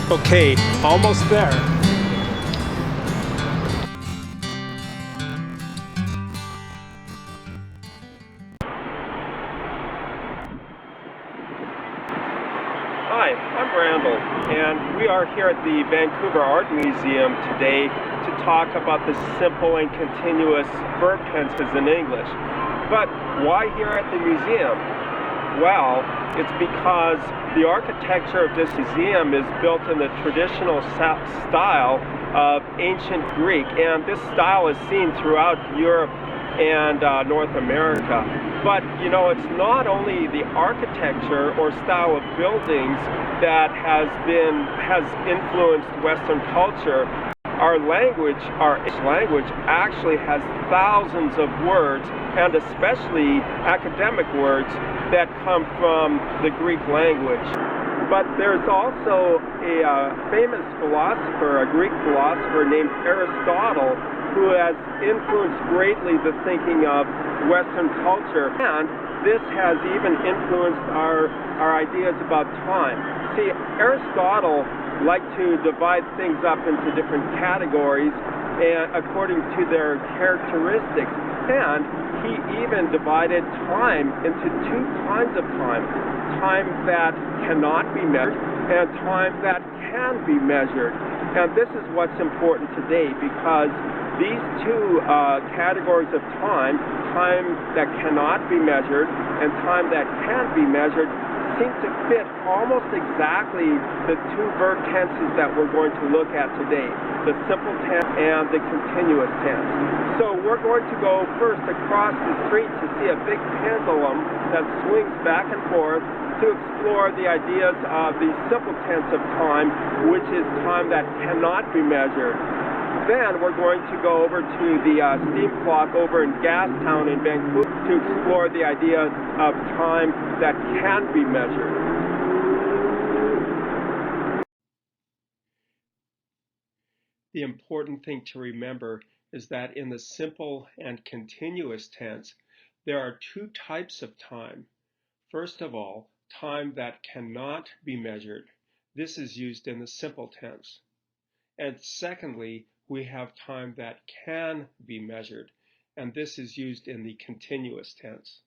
Okay, almost there. Hi, I'm Randall, and we are here at the Vancouver Art Museum today to talk about the simple and continuous verb tenses in English. But why here at the museum? Well, it's because the architecture of this museum is built in the traditional style of ancient Greek, and this style is seen throughout Europe and North America. But you know, it's not only the architecture or style of buildings that has influenced Western culture. Our language actually has thousands of words, and especially academic words, that come from the Greek language. But there's also a famous philosopher, a Greek philosopher named Aristotle, who has influenced greatly the thinking of Western culture, and this has even influenced our ideas about time. See, Aristotle liked to divide things up into different categories and according to their characteristics, and he even divided time into two kinds of time that cannot be measured and time that can be measured. And this is what's important today, because these two categories of time that cannot be measured and time that can be measured, seem to fit almost exactly the two verb tenses that we're going to look at today, the simple tense and the continuous tense. So we're going to go first across the street to see a big pendulum that swings back and forth to explore the ideas of the simple tense of time, which is time that cannot be measured. Then we're going to go over to the steam clock over in Gastown in Vancouver to explore the idea of time that can be measured. The important thing to remember is that in the simple and continuous tense, there are two types of time. First of all, time that cannot be measured. This is used in the simple tense. And secondly, we have time that can be measured, and this is used in the continuous tense.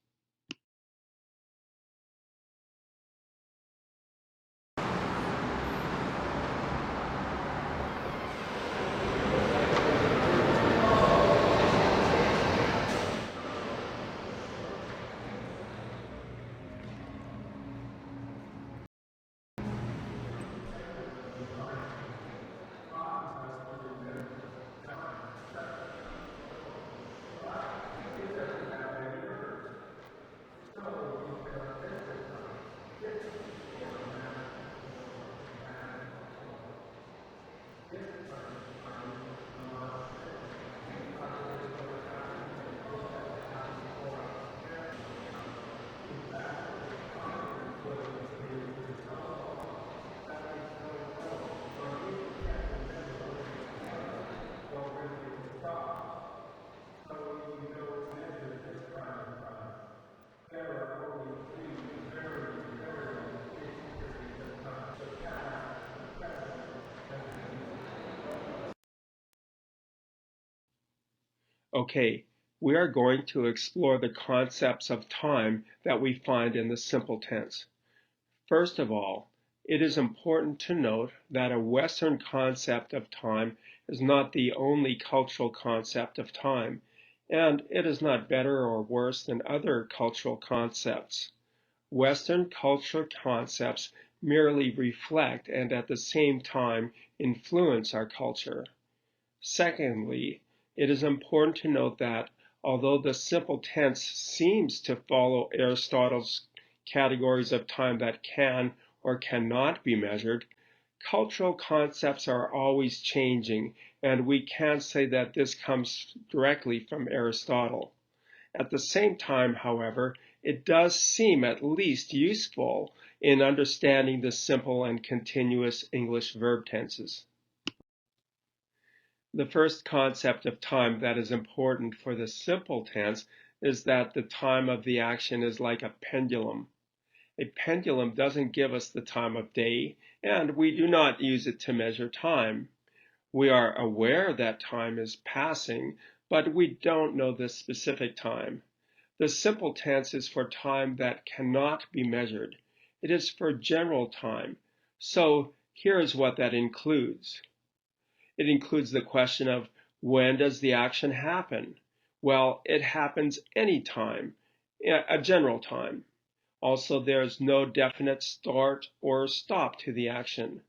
Okay, we are going to explore the concepts of time that we find in the simple tense. First of all, it is important to note that a Western concept of time is not the only cultural concept of time, and it is not better or worse than other cultural concepts. Western cultural concepts merely reflect and at the same time influence our culture. Secondly, it is important to note that although the simple tense seems to follow Aristotle's categories of time that can or cannot be measured, Cultural concepts are always changing, and we can't say that this comes directly from Aristotle. At the same time, however, it does seem at least useful in understanding the simple and continuous English verb tenses. The first concept of time that is important for the simple tense is that the time of the action is like a pendulum. A pendulum doesn't give us the time of day, and we do not use it to measure time. We are aware that time is passing, but we don't know the specific time. The simple tense is for time that cannot be measured. It is for general time. So here is what that includes. It includes the question of when does the action happen? Well, it happens anytime, a general time. Also, there's no definite start or stop to the action.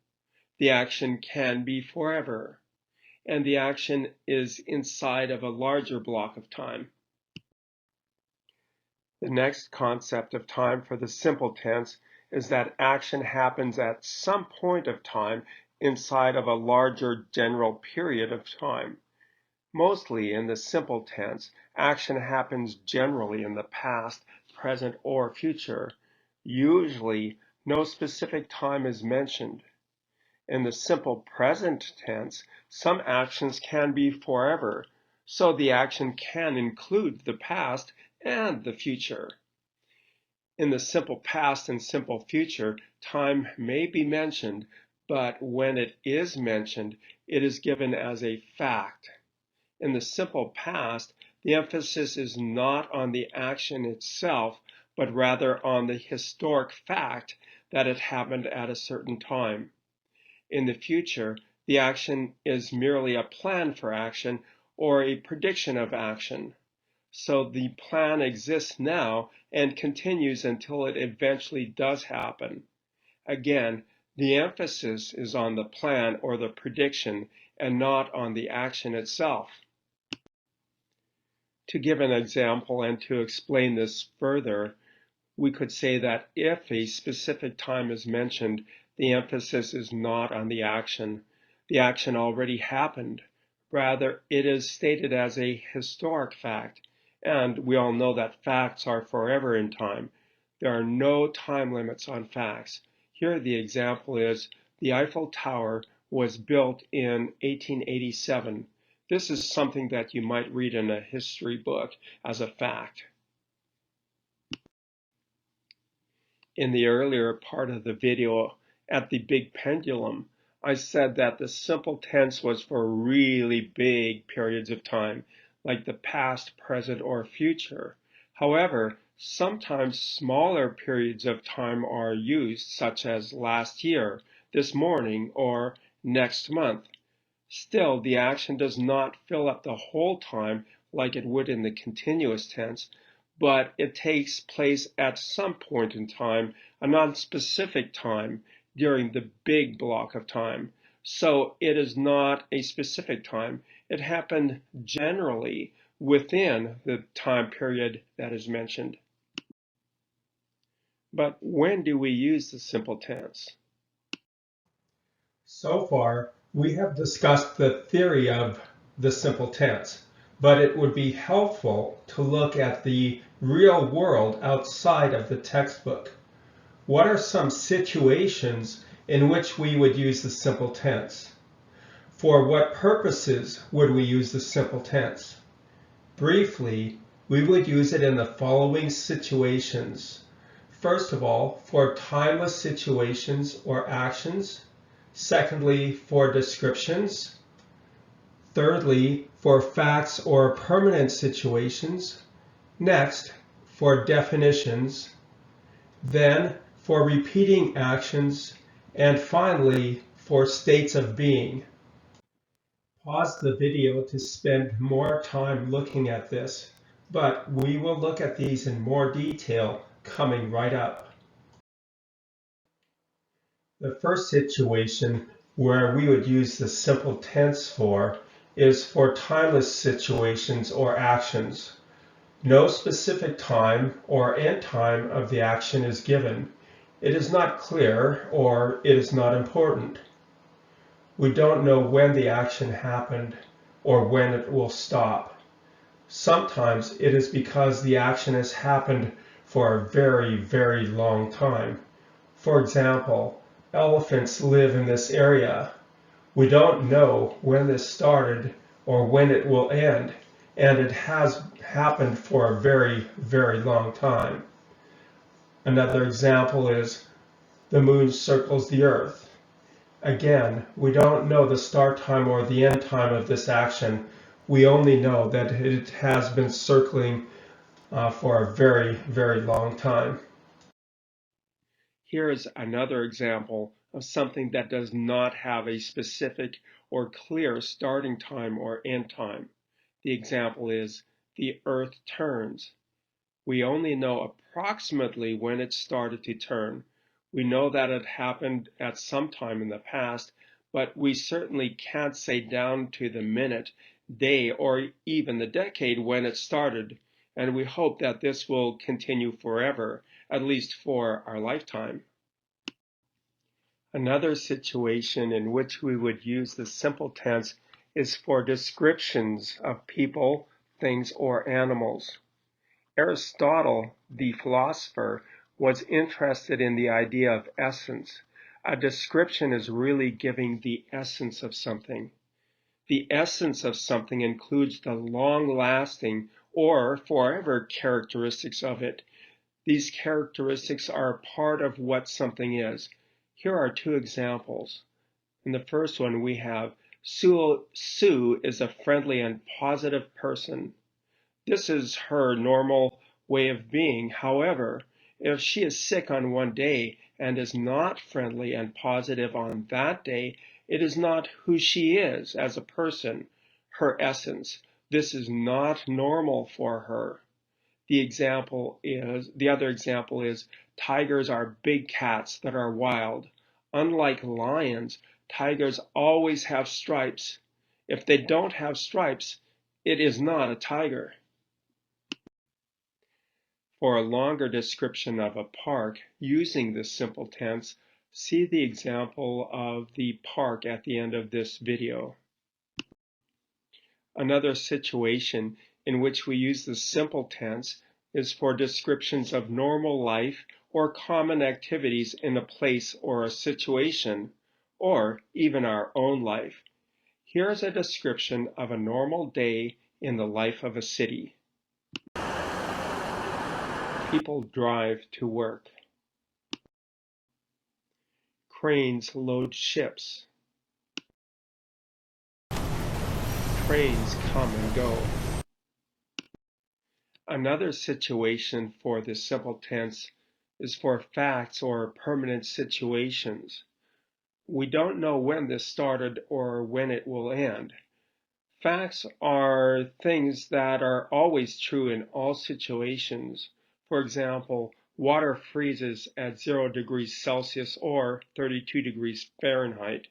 The action can be forever, and the action is inside of a larger block of time. The next concept of time for the simple tense is that action happens at some point of time inside of a larger general period of time. Mostly in the simple tense, action happens generally in the past, present, or future. Usually, no specific time is mentioned. In the simple present tense, some actions can be forever, so the action can include the past and the future. In the simple past and simple future, time may be mentioned, but when it is mentioned, it is given as a fact. In the simple past, the emphasis is not on the action itself, but rather on the historic fact that it happened at a certain time. In the future, the action is merely a plan for action or a prediction of action. So the plan exists now and continues until it eventually does happen. Again, the emphasis is on the plan or the prediction and not on the action itself. To give an example and to explain this further, we could say that if a specific time is mentioned, the emphasis is not on the action. The action already happened. Rather, it is stated as a historic fact, and we all know that facts are forever in time. There are no time limits on facts. Here the example is the Eiffel Tower was built in 1887. This is something that you might read in a history book as a fact. In the earlier part of the video at the big pendulum, I said that the simple tense was for really big periods of time, like the past, present, or future. However, sometimes smaller periods of time are used, such as last year, this morning, or next month. Still, the action does not fill up the whole time like it would in the continuous tense, but it takes place at some point in time, a non-specific time, during the big block of time. So it is not a specific time. It happened generally within the time period that is mentioned. But when do we use the simple tense? So far, we have discussed the theory of the simple tense, but it would be helpful to look at the real world outside of the textbook. What are some situations in which we would use the simple tense? For what purposes would we use the simple tense? Briefly, we would use it in the following situations. First of all, for timeless situations or actions. Secondly, for descriptions. Thirdly, for facts or permanent situations. Next, for definitions. Then, for repeating actions. And finally, for states of being. Pause the video to spend more time looking at this, but we will look at these in more detail coming right up. The first situation where we would use the simple tense for is for timeless situations or actions. No specific time or end time of the action is given. It is not clear or it is not important. We don't know when the action happened or when it will stop. Sometimes it is because the action has happened for a very, very long time. For example, elephants live in this area. We don't know when this started or when it will end, and it has happened for a very, very long time. Another example is the moon circles the earth. Again, we don't know the start time or the end time of this action. We only know that it has been circling for a very, very long time. Here is another example of something that does not have a specific or clear starting time or end time. The example is, the earth turns. We only know approximately when it started to turn. We know that it happened at some time in the past, but we certainly can't say down to the minute, day, or even the decade when it started, and we hope that this will continue forever, at least for our lifetime. Another situation in which we would use the simple tense is for descriptions of people, things, or animals. Aristotle, the philosopher, was interested in the idea of essence. A description is really giving the essence of something. The essence of something includes the long-lasting or forever characteristics of it. These characteristics are a part of what something is. Here are two examples. In the first one we have, Sue is a friendly and positive person. This is her normal way of being. However, if she is sick on one day and is not friendly and positive on that day, it is not who she is as a person, her essence. This is not normal for her. The other example is, tigers are big cats that are wild. Unlike lions, tigers always have stripes. If they don't have stripes, it is not a tiger. For a longer description of a park using this simple tense, see the example of the park at the end of this video. Another situation in which we use the simple tense is for descriptions of normal life or common activities in a place or a situation, or even our own life. Here's a description of a normal day in the life of a city. People drive to work. Cranes load ships. Trains come and go. Another situation for the simple tense is for facts or permanent situations. We don't know when this started or when it will end. Facts are things that are always true in all situations. For example, water freezes at 0 degrees Celsius or 32 degrees Fahrenheit.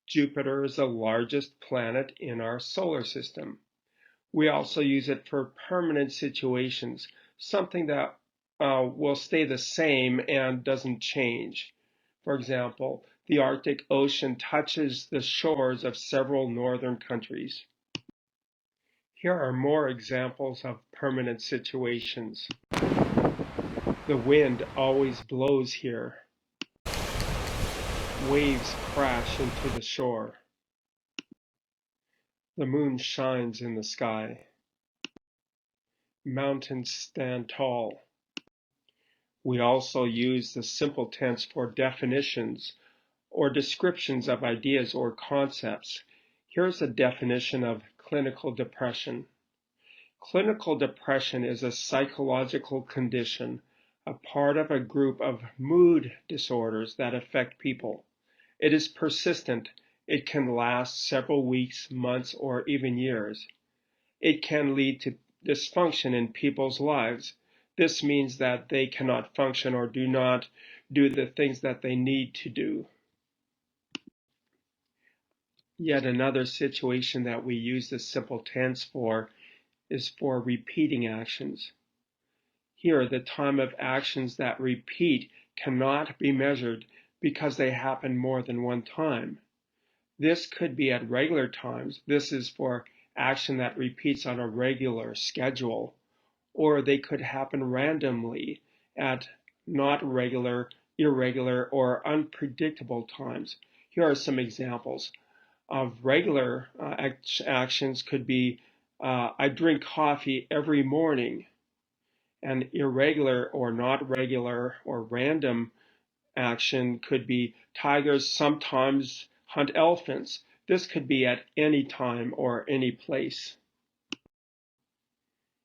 Jupiter is the largest planet in our solar system. We also use it for permanent situations, something that will stay the same and doesn't change. For example, the Arctic Ocean touches the shores of several northern countries. Here are more examples of permanent situations. The wind always blows here. Waves crash into the shore. The moon shines in the sky. Mountains stand tall. We also use the simple tense for definitions or descriptions of ideas or concepts. Here's a definition of clinical depression. Clinical depression is a psychological condition, a part of a group of mood disorders that affect people. It is persistent. It can last several weeks, months, or even years. It can lead to dysfunction in people's lives. This means that they cannot function or do not do the things that they need to do. Yet another situation that we use the simple tense for is for repeating actions. Here, the time of actions that repeat cannot be measured because they happen more than one time. This could be at regular times. This is for action that repeats on a regular schedule. Or they could happen randomly at not regular, irregular, or unpredictable times. Here are some examples of regular actions could be I drink coffee every morning. And irregular or not regular or random action could be tigers sometimes hunt elephants. This could be at any time or any place.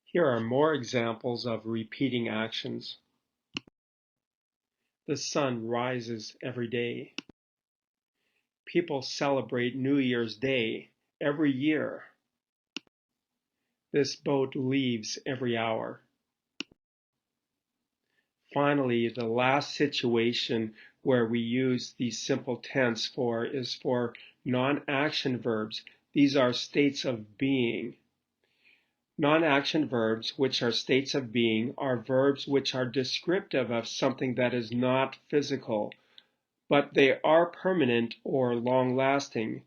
Here are more examples of repeating actions. The sun rises every day. People celebrate New Year's Day every year. This boat leaves every hour. Finally, the last situation where we use the simple tense is for non-action verbs. These are states of being. Non-action verbs, which are states of being, are verbs which are descriptive of something that is not physical, but they are permanent or long-lasting.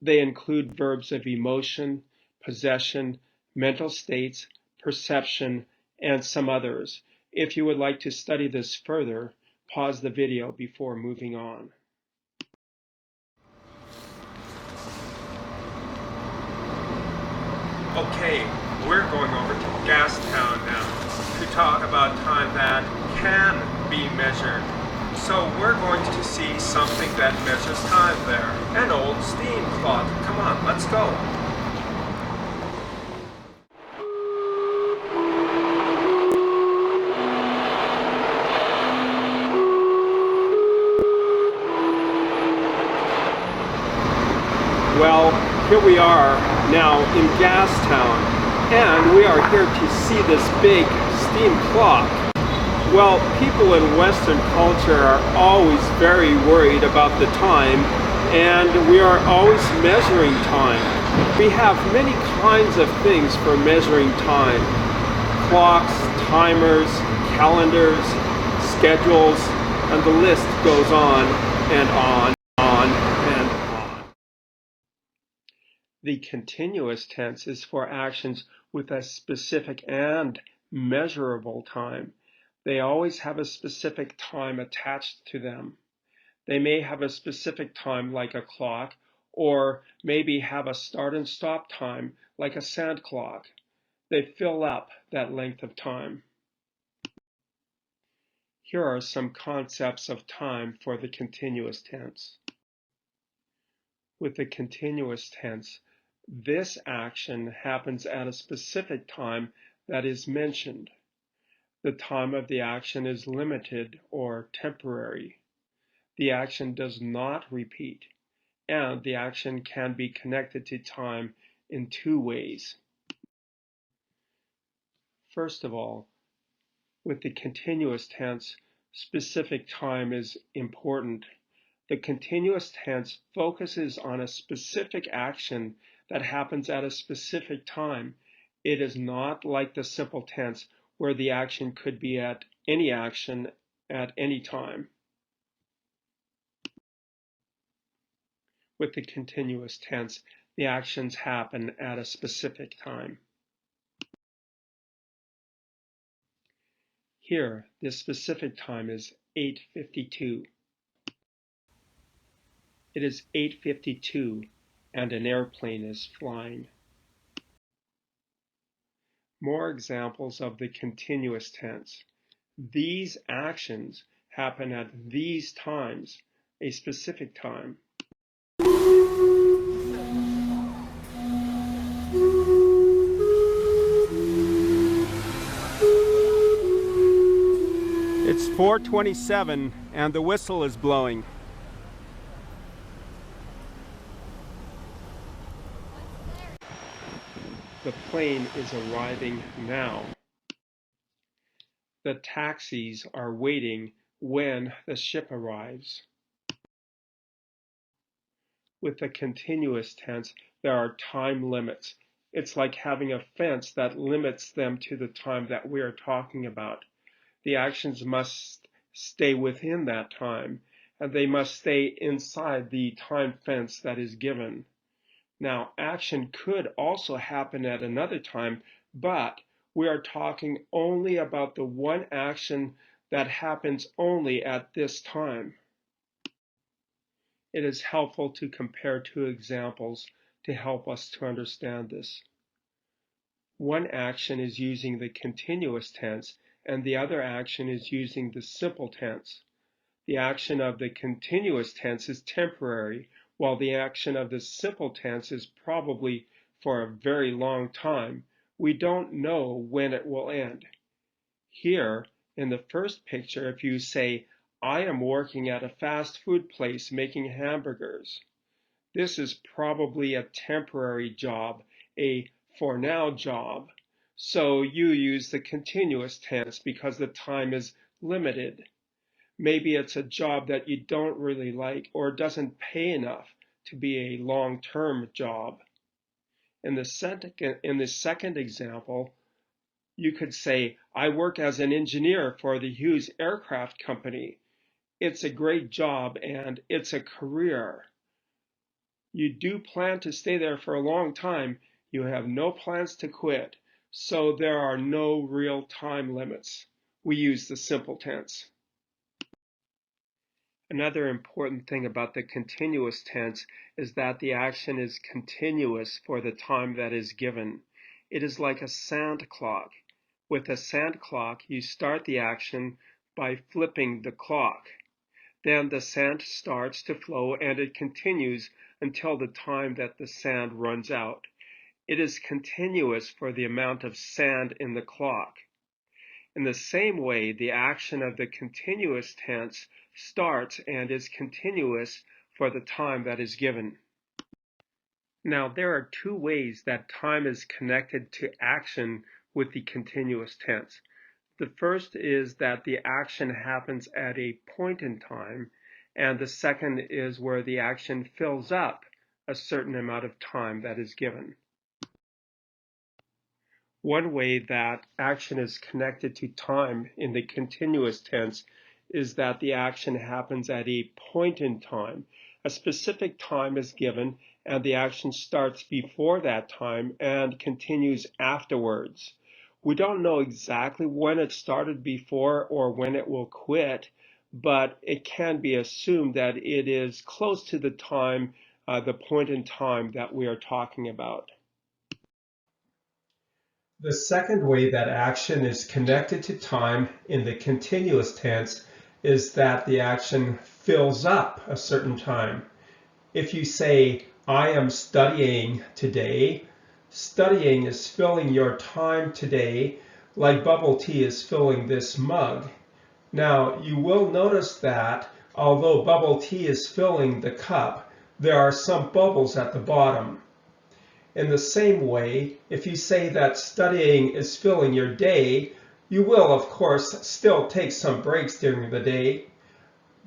They include verbs of emotion, possession, mental states, perception, and some others. If you would like to study this further, pause the video before moving on. Okay, we're going over to Gastown now to talk about time that can be measured. So we're going to see something that measures time there. An old steam clock. Come on, let's go. Well, here we are now in Gastown, and we are here to see this big steam clock. Well, people in Western culture are always very worried about the time, and we are always measuring time. We have many kinds of things for measuring time. Clocks, timers, calendars, schedules, and the list goes on and on and on. The continuous tense is for actions with a specific and measurable time. They always have a specific time attached to them. They may have a specific time like a clock, or maybe have a start and stop time like a sand clock. They fill up that length of time. Here are some concepts of time for the continuous tense. With the continuous tense, this action happens at a specific time that is mentioned. The time of the action is limited or temporary. The action does not repeat, and the action can be connected to time in two ways. First of all, with the continuous tense, specific time is important. The continuous tense focuses on a specific action that happens at a specific time. It is not like the simple tense, where the action could be at any action at any time. With the continuous tense, the actions happen at a specific time. Here, the specific time is 8:52. It is 8:52 and an airplane is flying. More examples of the continuous tense. These actions happen at these times, a specific time. It's 4:27 and the whistle is blowing. The plane is arriving now. The taxis are waiting when the ship arrives. With the continuous tense, there are time limits. It's like having a fence that limits them to the time that we are talking about. The actions must stay within that time, and they must stay inside the time fence that is given. Now, action could also happen at another time, but we are talking only about the one action that happens only at this time. It is helpful to compare two examples to help us to understand this. One action is using the continuous tense, and the other action is using the simple tense. The action of the continuous tense is temporary, while the action of the simple tense is probably for a very long time. We don't know when it will end. Here, in the first picture, if you say, I am working at a fast food place making hamburgers, this is probably a temporary job, a for now job. So you use the continuous tense because the time is limited. Maybe it's a job that you don't really like or doesn't pay enough to be a long-term job. In the second example, you could say, I work as an engineer for the Hughes Aircraft Company. It's a great job and it's a career. You do plan to stay there for a long time. You have no plans to quit, so there are no real time limits. We use the simple tense. Another important thing about the continuous tense is that the action is continuous for the time that is given. It is like a sand clock. With a sand clock, you start the action by flipping the clock. Then the sand starts to flow and it continues until the time that the sand runs out. It is continuous for the amount of sand in the clock. In the same way, the action of the continuous tense starts and is continuous for the time that is given. Now, there are two ways that time is connected to action with the continuous tense. The first is that the action happens at a point in time, and the second is where the action fills up a certain amount of time that is given. One way that action is connected to time in the continuous tense is that the action happens at a point in time. A specific time is given, and the action starts before that time and continues afterwards. We don't know exactly when it started before or when it will quit, but it can be assumed that it is close to the time, the point in time that we are talking about. The second way that action is connected to time in the continuous tense is that the action fills up a certain time. If you say, I am studying today, studying is filling your time today like bubble tea is filling this mug. Now, you will notice that although bubble tea is filling the cup, there are some bubbles at the bottom. In the same way, if you say that studying is filling your day, you will, of course, still take some breaks during the day,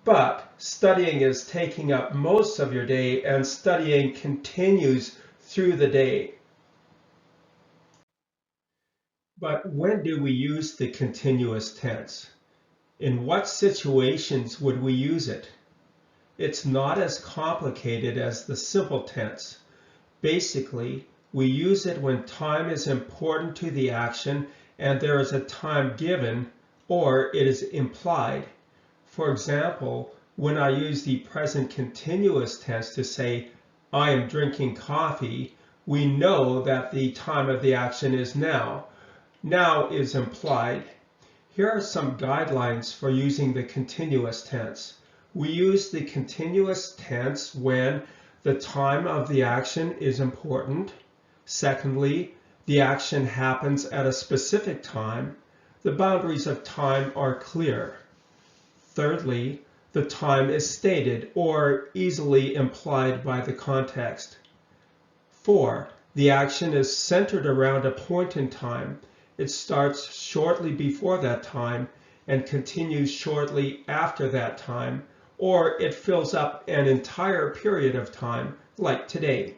but studying is taking up most of your day and studying continues through the day. But when do we use the continuous tense? In what situations would we use it? It's not as complicated as the simple tense. Basically, we use it when time is important to the action and there is a time given or it is implied. For example, when I use the present continuous tense to say, I am drinking coffee, we know that the time of the action is now. Now is implied. Here are some guidelines for using the continuous tense. We use the continuous tense when the time of the action is important. Secondly, the action happens at a specific time. The boundaries of time are clear. Thirdly, the time is stated or easily implied by the context. 4. The action is centered around a point in time. It starts shortly before that time and continues shortly after that time, or it fills up an entire period of time, like today.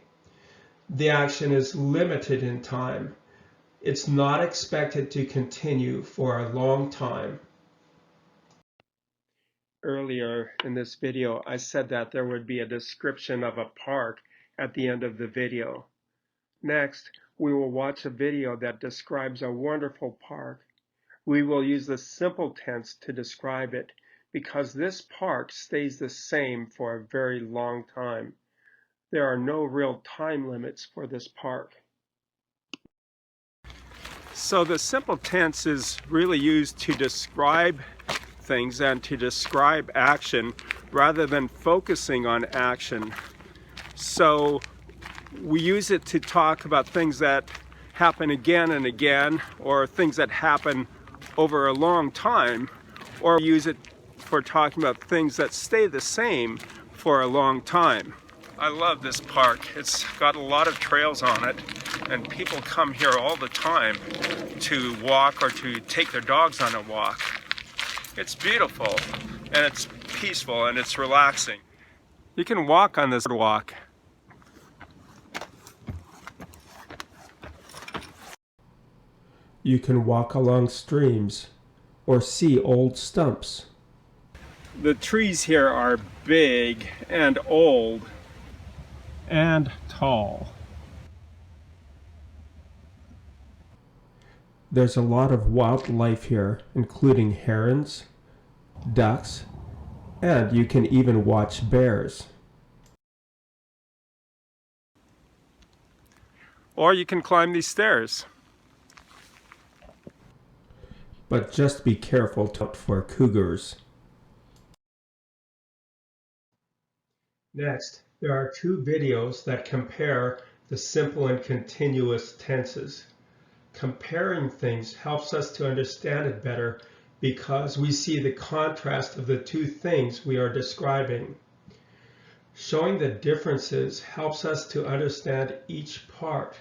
The action is limited in time. It's not expected to continue for a long time. Earlier in this video, I said that there would be a description of a park at the end of the video. Next, we will watch a video that describes a wonderful park. We will use the simple tense to describe it because this park stays the same for a very long time. There are no real time limits for this park. So the simple tense is really used to describe things and to describe action rather than focusing on action. So we use it to talk about things that happen again and again, or things that happen over a long time, or use it for talking about things that stay the same for a long time. I love this park. It's got a lot of trails on it, and people come here all the time to walk or to take their dogs on a walk. It's beautiful, and it's peaceful, and it's relaxing. You can walk on this walk. You can walk along streams or see old stumps. The trees here are big and old and tall. There's a lot of wildlife here, including herons, ducks, and you can even watch bears. Or you can climb these stairs. But just be careful for cougars. Next, there are two videos that compare the simple and continuous tenses. Comparing things helps us to understand it better because we see the contrast of the two things we are describing. Showing the differences helps us to understand each part.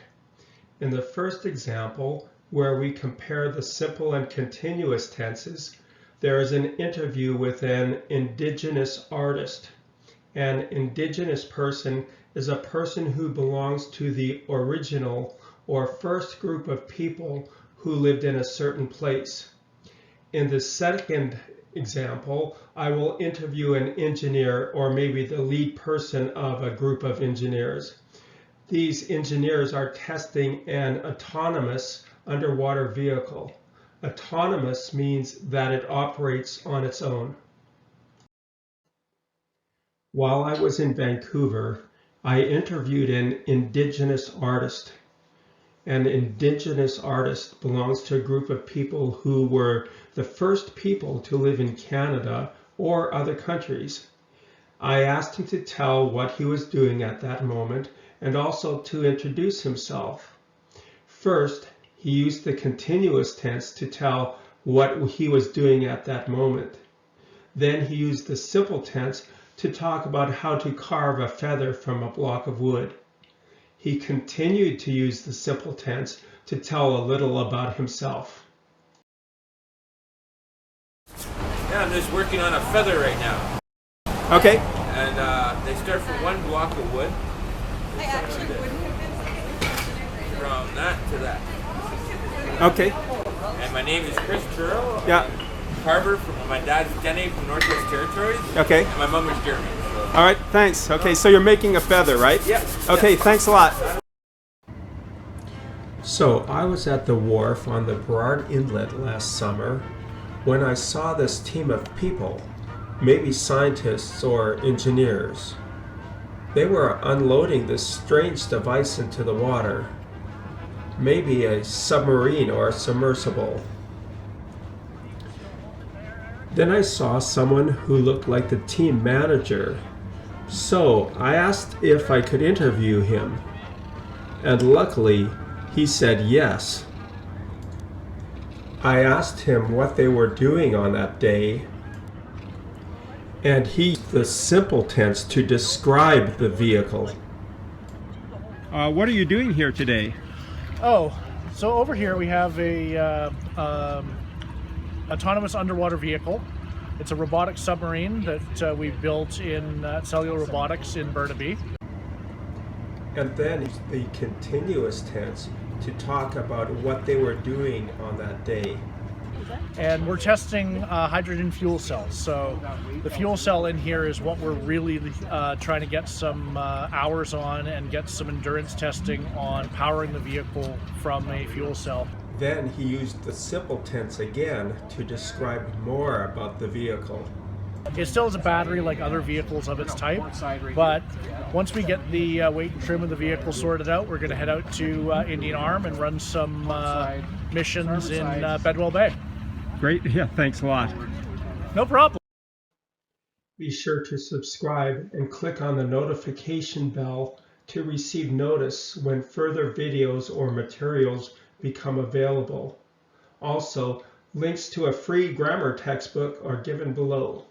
In the first example, where we compare the simple and continuous tenses, there is an interview with an indigenous artist. An indigenous person is a person who belongs to the original or first group of people who lived in a certain place. In the second example, I will interview an engineer or maybe the lead person of a group of engineers. These engineers are testing an autonomous underwater vehicle. Autonomous means that it operates on its own. While I was in Vancouver, I interviewed an indigenous artist. An indigenous artist belongs to a group of people who were the first people to live in Canada or other countries. I asked him to tell what he was doing at that moment and also to introduce himself. First, he used the continuous tense to tell what he was doing at that moment. Then he used the simple tense to talk about how to carve a feather from a block of wood. He continued to use the simple tense to tell a little about himself. Yeah, I'm just working on a feather right now. Okay. And they start from one block of wood. I actually wouldn't have been. From that to that. Okay. And my name is Chris Churro. Yeah. Carver. My dad's Denny from Northwest Territories. Okay. And my mom is Jeremy. So. All right, thanks. Okay, so you're making a feather, right? Yeah. Okay, yeah. Thanks a lot. So I was at the wharf on the Burrard Inlet last summer when I saw this team of people, maybe scientists or engineers. They were unloading this strange device into the water, maybe a submarine or a submersible. Then I saw someone who looked like the team manager. So I asked if I could interview him, and luckily he said yes. I asked him what they were doing on that day, and he used the simple tense to describe the vehicle. What are you doing here today? Oh, so over here we have a autonomous underwater vehicle. It's a robotic submarine that we built in Cellular Robotics in Burnaby. And then the continuous tense to talk about what they were doing on that day. and we're testing hydrogen fuel cells. So the fuel cell in here is what we're really trying to get some hours on and get some endurance testing on powering the vehicle from a fuel cell. Then he used the simple tense again to describe more about the vehicle. It still has a battery like other vehicles of its type, but once we get the weight and trim of the vehicle sorted out, we're going to head out to Indian Arm and run some missions in Bedwell Bay. Great, yeah, thanks a lot. No problem. Be sure to subscribe and click on the notification bell to receive notice when further videos or materials become available. Also, links to a free grammar textbook are given below.